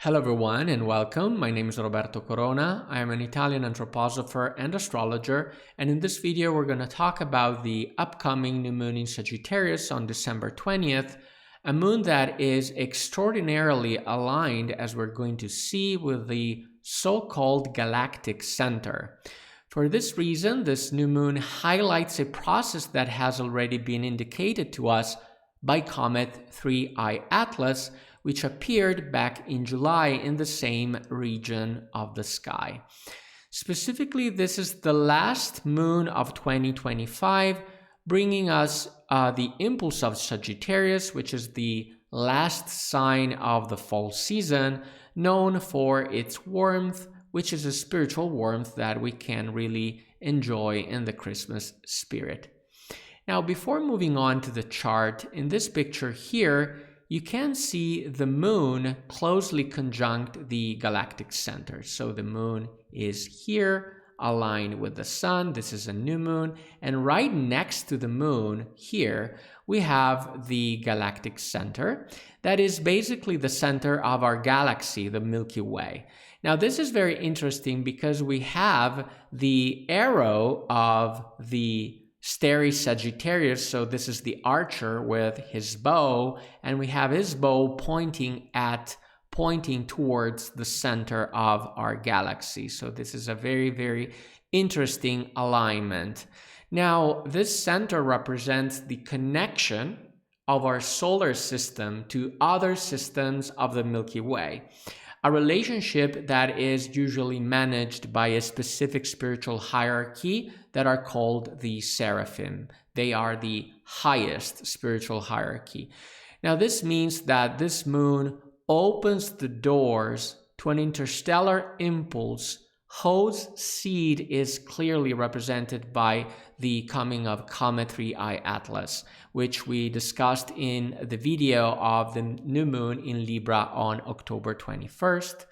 Hello everyone and welcome. My name is Roberto Corona. I am an Italian anthroposopher and astrologer, and in this video we're going to talk about the upcoming new moon in Sagittarius on December 20th, a moon that is extraordinarily aligned, as we're going to see, with the so-called Galactic Center. For this reason, this new moon highlights a process that has already been indicated to us by Comet 3I Atlas, which appeared back in July in the same region of the sky. Specifically, this is the last moon of 2025, bringing us the impulse of Sagittarius, which is the last sign of the fall season, known for its warmth, which is a spiritual warmth that we can really enjoy in the Christmas spirit. Now, before moving on to the chart, in this picture here, you can see the moon closely conjunct the galactic center. So the moon is here, aligned with the sun. This is a new moon. And right next to the moon here, we have the galactic center. That is basically the center of our galaxy, the Milky Way. Now, this is very interesting because we have the arrow of the Sagittarius, so this is the archer with his bow, and we have his bow pointing towards the center of our galaxy. So this is a very, very interesting alignment. Now, this center represents the connection of our solar system to other systems of the Milky Way. A relationship that is usually managed by a specific spiritual hierarchy that are called the seraphim. They are the highest spiritual hierarchy. Now, this means that this moon opens the doors to an interstellar impulse whose seed is clearly represented by the coming of Comet 3I Atlas, which we discussed in the video of the new moon in Libra on October 21st.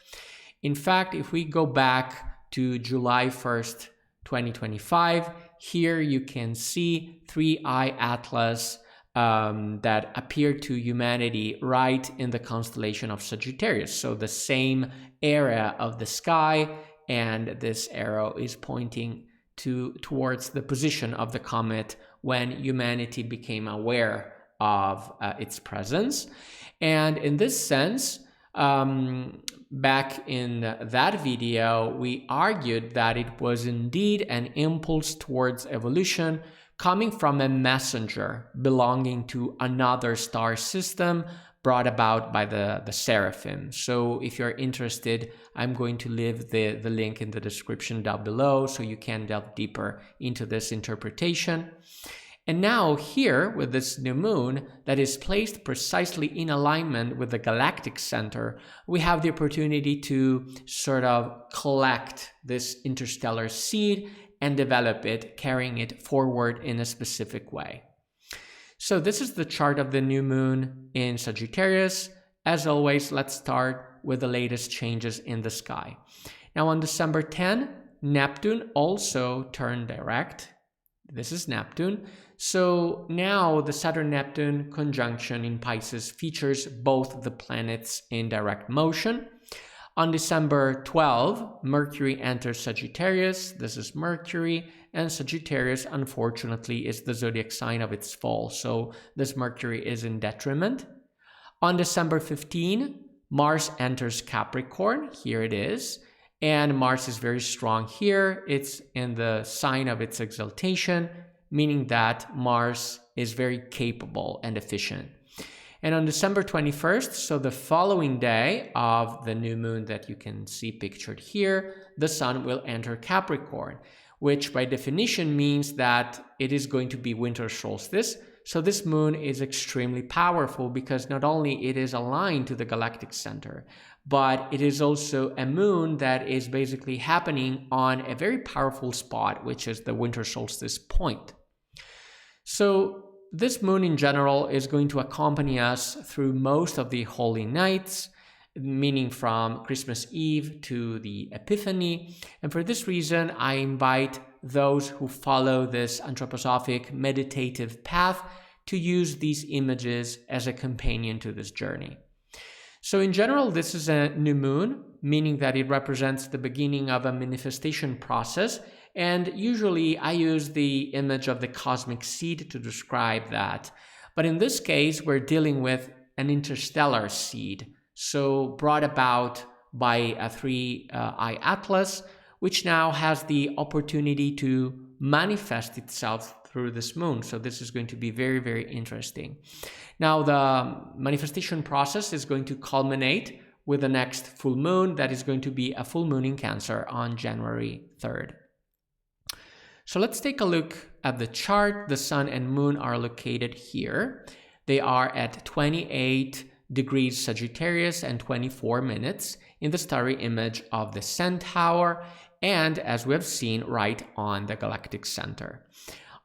In fact, if we go back to July 1st, 2025, here you can see 3I Atlas that appeared to humanity right in the constellation of Sagittarius. So the same area of the sky, and this arrow is pointing towards the position of the comet when humanity became aware of its presence. And in this sense, back in that video, we argued that it was indeed an impulse towards evolution coming from a messenger belonging to another star system brought about by the seraphim. So if you're interested, I'm going to leave the link in the description down below so you can delve deeper into this interpretation. And now here, with this new moon that is placed precisely in alignment with the galactic center, we have the opportunity to sort of collect this interstellar seed and develop it, carrying it forward in a specific way. So this is the chart of the new moon in Sagittarius. As always, let's start with the latest changes in the sky. Now on December 10, Neptune also turned direct. This is Neptune. So now the Saturn-Neptune conjunction in Pisces features both the planets in direct motion. On December 12, Mercury enters Sagittarius. This is Mercury, and Sagittarius, unfortunately, is the zodiac sign of its fall. So this Mercury is in detriment. On December 15, Mars enters Capricorn. Here it is. And Mars is very strong here. It's in the sign of its exaltation, meaning that Mars is very capable and efficient. And on December 21st, so the following day of the new moon that you can see pictured here, the sun will enter Capricorn, which by definition means that it is going to be winter solstice. So this moon is extremely powerful because not only it is aligned to the galactic center, but it is also a moon that is basically happening on a very powerful spot, which is the winter solstice point. So this moon in general is going to accompany us through most of the holy nights, meaning from Christmas Eve to the Epiphany. And for this reason, I invite those who follow this anthroposophic meditative path to use these images as a companion to this journey. So in general, this is a new moon, meaning that it represents the beginning of a manifestation process. And usually I use the image of the cosmic seed to describe that. But in this case, we're dealing with an interstellar seed, so brought about by a three-eye atlas, which now has the opportunity to manifest itself through this moon. So this is going to be very, very interesting. Now, the manifestation process is going to culminate with the next full moon. That is going to be a full moon in Cancer on January 3rd. So let's take a look at the chart. The sun and moon are located here. They are at 28 degrees Sagittarius and 24 minutes in the starry image of the Centaur, and as we have seen, right on the Galactic Center.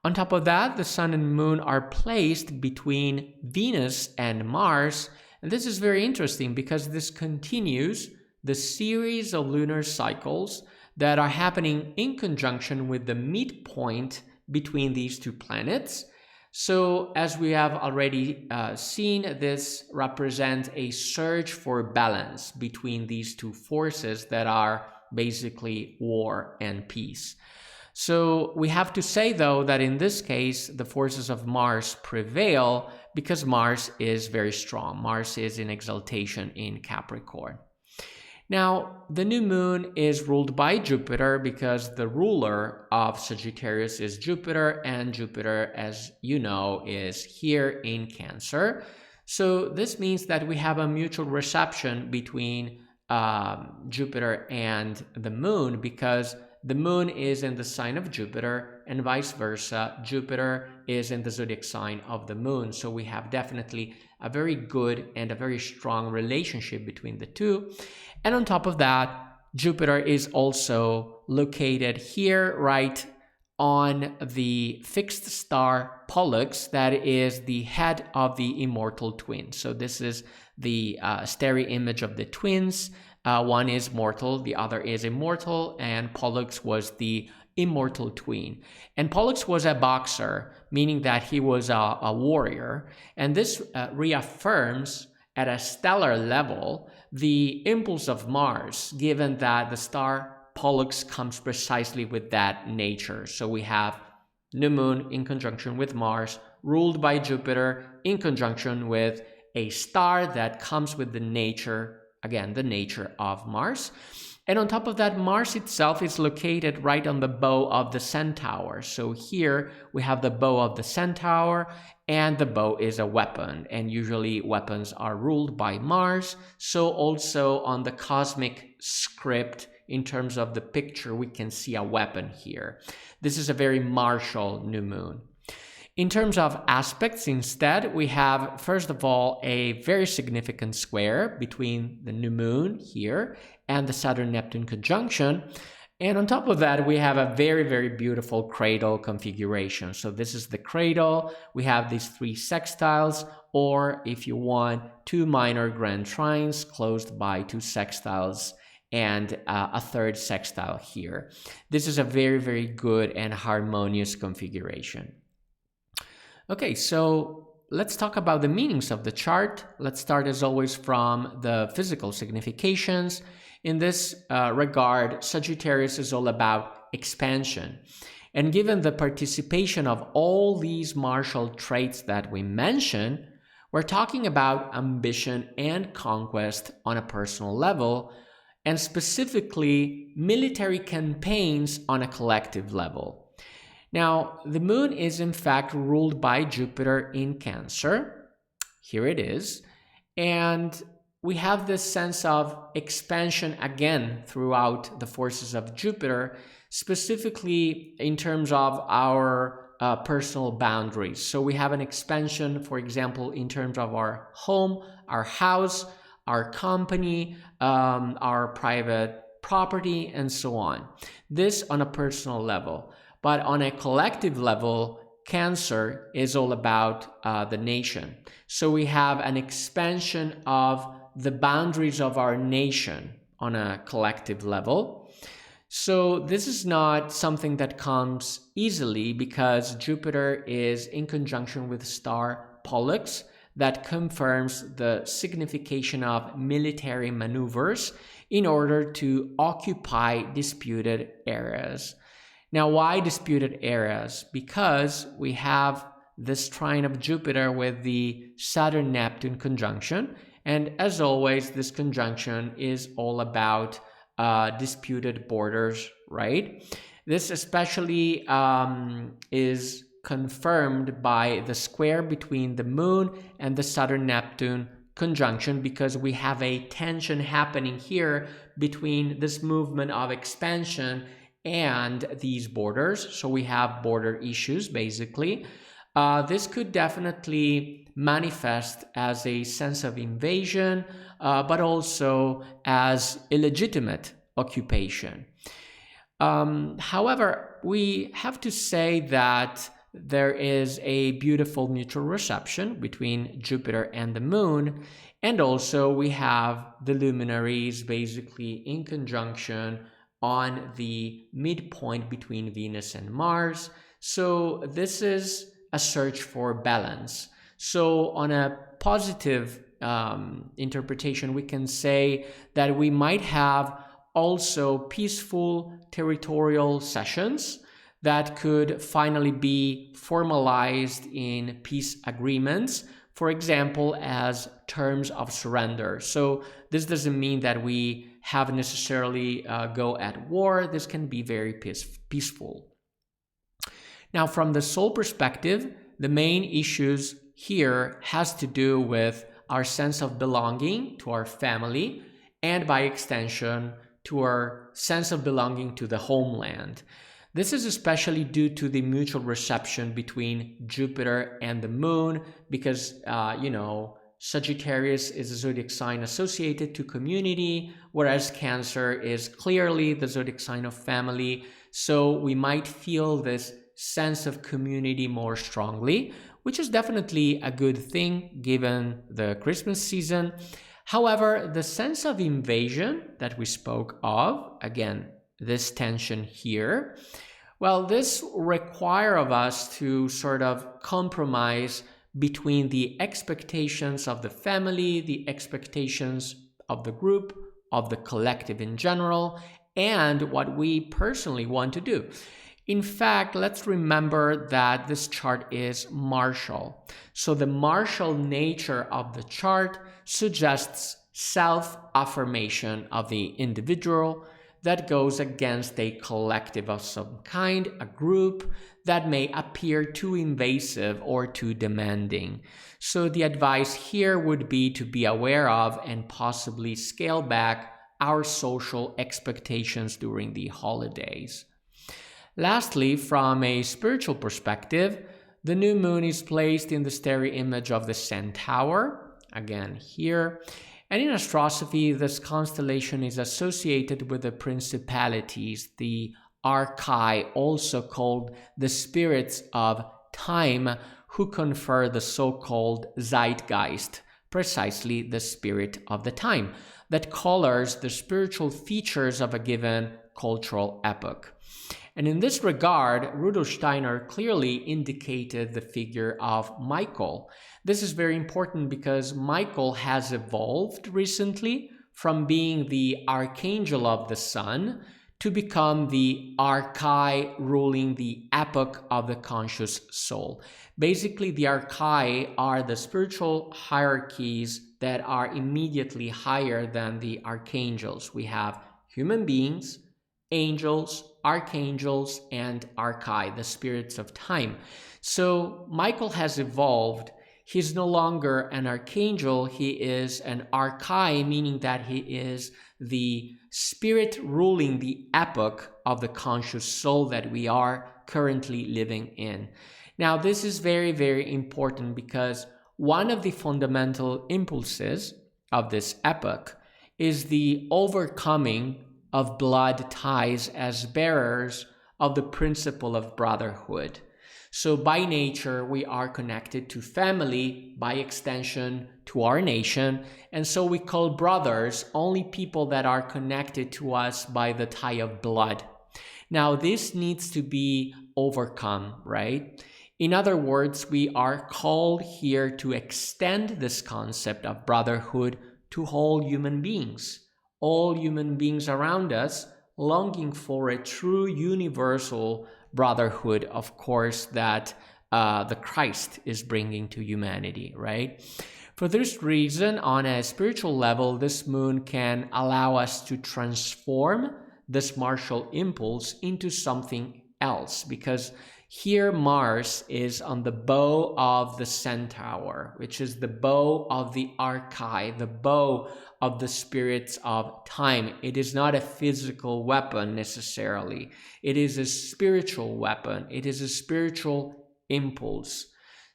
On top of that, the sun and moon are placed between Venus and Mars, and this is very interesting because this continues the series of lunar cycles that are happening in conjunction with the midpoint between these two planets. So as we have already seen, this represents a search for balance between these two forces that are basically war and peace. So we have to say, though, that in this case, the forces of Mars prevail because Mars is very strong. Mars is in exaltation in Capricorn. Now, the new moon is ruled by Jupiter because the ruler of Sagittarius is Jupiter, and Jupiter, as you know, is here in Cancer. So this means that we have a mutual reception between Jupiter and the moon, because the moon is in the sign of Jupiter and vice versa. Jupiter is in the zodiac sign of the moon. So we have definitely a very good and a very strong relationship between the two. And on top of that, Jupiter is also located here, right on the fixed star Pollux, that is the head of the immortal twin. So this is the starry image of the twins. One is mortal, the other is immortal, and Pollux was the immortal twin. And Pollux was a boxer, meaning that he was a warrior. And this reaffirms at a stellar level the impulse of Mars, given that the star Pollux comes precisely with that nature. So we have new moon in conjunction with Mars, ruled by Jupiter, in conjunction with a star that comes with the nature, again, the nature of Mars. And on top of that, Mars itself is located right on the bow of the Centaur. So here we have the bow of the Centaur, and the bow is a weapon. And usually weapons are ruled by Mars. So also on the cosmic script, in terms of the picture, we can see a weapon here. This is a very martial new moon. In terms of aspects, instead, we have, first of all, a very significant square between the new moon here and the Saturn-Neptune conjunction. And on top of that, we have a very, very beautiful cradle configuration. So this is the cradle. We have these three sextiles, or if you want, two minor grand trines closed by two sextiles and a third sextile here. This is a very, very good and harmonious configuration. Okay, so let's talk about the meanings of the chart. Let's start, as always, from the physical significations. In this regard, Sagittarius is all about expansion. And given the participation of all these martial traits that we mentioned, we're talking about ambition and conquest on a personal level, and specifically military campaigns on a collective level. Now, the moon is in fact ruled by Jupiter in Cancer. Here it is. And we have this sense of expansion again throughout the forces of Jupiter, specifically in terms of our personal boundaries. So we have an expansion, for example, in terms of our home, our house, our company, our private property, and so on. This on a personal level. But on a collective level, Cancer is all about the nation. So we have an expansion of the boundaries of our nation on a collective level. So this is not something that comes easily because Jupiter is in conjunction with star Pollux, that confirms the signification of military maneuvers in order to occupy disputed areas. Now, why disputed areas? Because we have this trine of Jupiter with the Saturn-Neptune conjunction, and as always, this conjunction is all about disputed borders, right? This especially is confirmed by the square between the Moon and the Saturn-Neptune conjunction, because we have a tension happening here between this movement of expansion and these borders. So we have border issues, basically. This could definitely manifest as a sense of invasion, but also as illegitimate occupation. However, we have to say that there is a beautiful mutual reception between Jupiter and the Moon, and also we have the luminaries basically in conjunction on the midpoint between Venus and Mars. So this is a search for balance. So on a positive interpretation, we can say that we might have also peaceful territorial cessions that could finally be formalized in peace agreements, for example, as terms of surrender. So this doesn't mean that we have necessarily go at war. This can be very peaceful. Now, from the soul perspective, the main issues here has to do with our sense of belonging to our family, and by extension, to our sense of belonging to the homeland. This is especially due to the mutual reception between Jupiter and the Moon, because, Sagittarius is a zodiac sign associated to community, whereas Cancer is clearly the zodiac sign of family. So we might feel this sense of community more strongly, which is definitely a good thing given the Christmas season. However, the sense of invasion that we spoke of, again, this tension here, well, this requires of us to sort of compromise between the expectations of the family, the expectations of the group, of the collective in general, and what we personally want to do. In fact, let's remember that this chart is martial. So the martial nature of the chart suggests self-affirmation of the individual that goes against a collective of some kind, a group that may appear too invasive or too demanding. So the advice here would be to be aware of and possibly scale back our social expectations during the holidays. Lastly, from a spiritual perspective, the new moon is placed in the stereo image of the Centaur, again here. And in astrosophy, this constellation is associated with the principalities, the archai, also called the spirits of time, who confer the so-called zeitgeist, precisely the spirit of the time, that colors the spiritual features of a given cultural epoch. And in this regard, Rudolf Steiner clearly indicated the figure of Michael. This is very important because Michael has evolved recently from being the archangel of the sun to become the archai ruling the epoch of the conscious soul. Basically, the archai are the spiritual hierarchies that are immediately higher than the archangels. We have human beings, angels, archangels, and archai, the spirits of time. So Michael has evolved. He's no longer an archangel, he is an archai, meaning that he is the spirit ruling the epoch of the conscious soul that we are currently living in. Now, this is very, very important because one of the fundamental impulses of this epoch is the overcoming of blood ties as bearers of the principle of brotherhood. So by nature, we are connected to family, by extension to our nation, and so we call brothers only people that are connected to us by the tie of blood. Now, this needs to be overcome, right? In other words, we are called here to extend this concept of brotherhood to all human beings around us, longing for a true universal brotherhood, of course, that the Christ is bringing to humanity, right? For this reason, on a spiritual level, this moon can allow us to transform this martial impulse into something else, because here Mars is on the bow of the centaur, which is the bow of the archai, the bow of the spirits of time. It is not a physical weapon necessarily. It is a spiritual weapon. It is a spiritual impulse.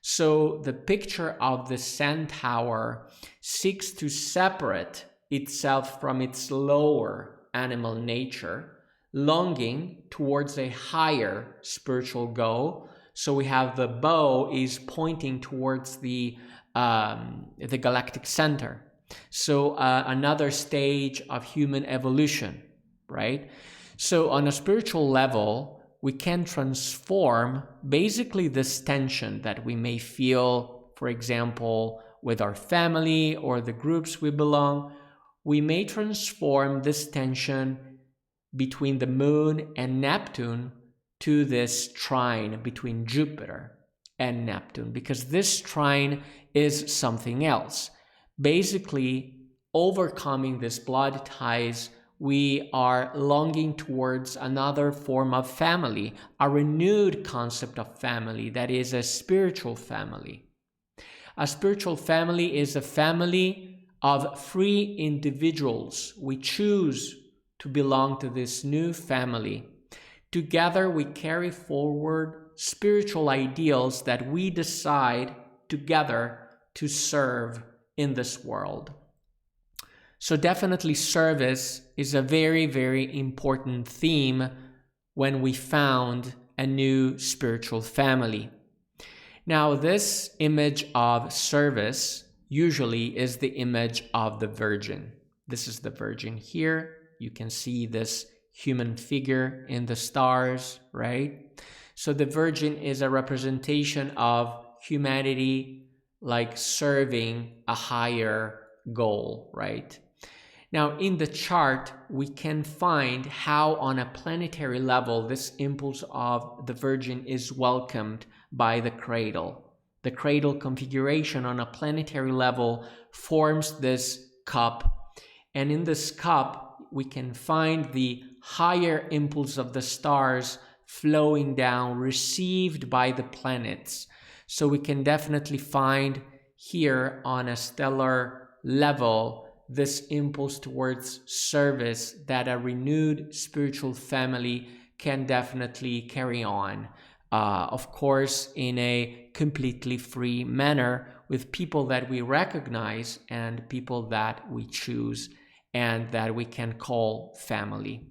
So the picture of the centaur seeks to separate itself from its lower animal nature, longing towards a higher spiritual goal. So we have the bow is pointing towards the Galactic Center. So another stage of human evolution, right? So on a spiritual level, we can transform basically this tension that we may feel, for example, with our family or the groups we belong. We may transform this tension between the moon and Neptune to this trine between Jupiter and Neptune, because this trine is something else. Basically, overcoming this blood ties, we are longing towards another form of family, a renewed concept of family that is a spiritual family. A spiritual family is a family of free individuals. We choose to belong to this new family. Together we carry forward spiritual ideals that we decide together to serve in this world. So definitely service is a very, very important theme when we found a new spiritual family. Now, this image of service usually is the image of the Virgin. This is the Virgin here. You can see this human figure in the stars, right? So the Virgin is a representation of humanity, like serving a higher goal, right? Now, in the chart, we can find how on a planetary level, this impulse of the Virgin is welcomed by the cradle. The cradle configuration on a planetary level forms this cup. And in this cup, we can find the higher impulse of the stars flowing down, received by the planets. So we can definitely find here on a stellar level this impulse towards service that a renewed spiritual family can definitely carry on. Of course, in a completely free manner with people that we recognize and people that we choose and that we can call family.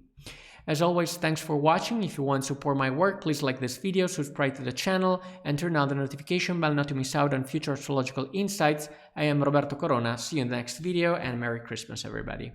As always, thanks for watching. If you want to support my work, please like this video, subscribe to the channel, and turn on the notification bell not to miss out on future astrological insights. I am Roberto Corona. See you in the next video, and Merry Christmas, everybody.